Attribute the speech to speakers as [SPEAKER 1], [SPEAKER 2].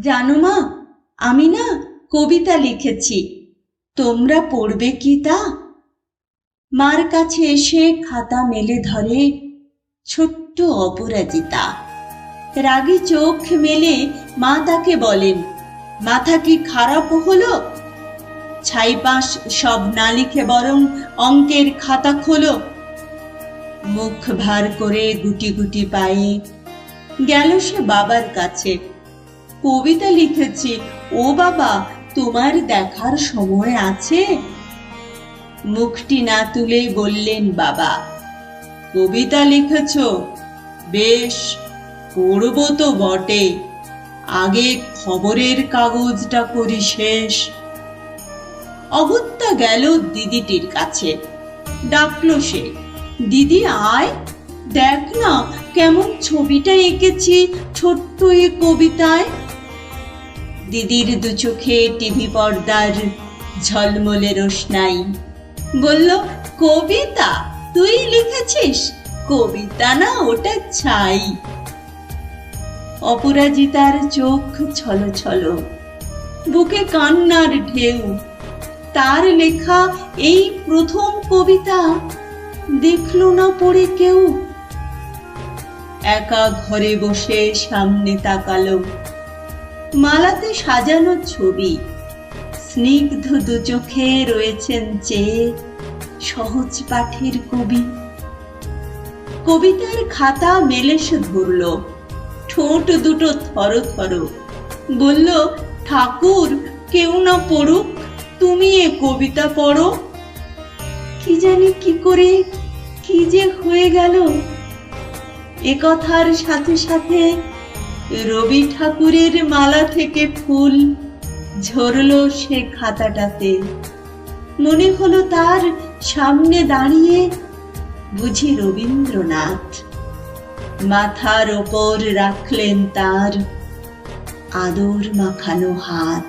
[SPEAKER 1] জানো মা, আমি না কবিতা লিখেছি, তোমরা পড়বে কি তা? মার কাছে এসে খাতা মেলে ধরে ছোট্ট অপরাজিতা। রাগী চোখ মেলে মা তাকে বলেন, মাথা কি খারাপ হলো? ছাইপাশ সব না লিখে বরং অঙ্কের খাতা খোলো। মুখ ভার করে গুটি গুটি পায়ে গেল সে বাবার কাছে। কবিতা লিখেছি, ও বাবা, তোমার দেখার সময় আছে? মুখটি না তুলেই বললেন বাবা, কবিতা লিখেছ? বেশ, পড়ব তো বটে, আগে খবরের কাগজটা করি শেষ। অগত্যা গেল দিদিটির কাছে, ডাকলো সে, দিদি আয়, দেখ না কেমন ছবিটা এঁকেছি ছোট্ট এ কবিতায়। দিদির দু চোখে টিভি পর্দার ঝলমলে রোশনাই। বলল, কবিতা তুই লিখেছিস? কবিতা না, ওটা ছাই। অপরাজিতার চোখ ছলো ছলো, বুকে কান্নার ঢেউ। তার লেখা এই প্রথম কবিতা দেখলো না পড়ে কেউ। একা ঘরে বসে সামনে তাকালো, মালাতে সাজানো ছবি। স্নিগ্ধ দু চোখে রয়েছেন চেয়ে সহজ পাঠের কবি। কবিতার খাতা মেলে সে ধরল, ঠোঁট দুটো থর থর। বলল, ঠাকুর, কেউ না পড়ুক, তুমি এ কবিতা পড়ো। কি জানি কি করে কি যে হয়ে গেল। এ কথার সাথে সাথে রবি ঠাকুরের মালা থেকে ফুল ঝরলো সে খাতাটাতে। মনে হলো তার সামনে দাঁড়িয়ে বুঝি রবীন্দ্রনাথ। মাথার ওপর রাখলেন তার আদর মাখানো হাত।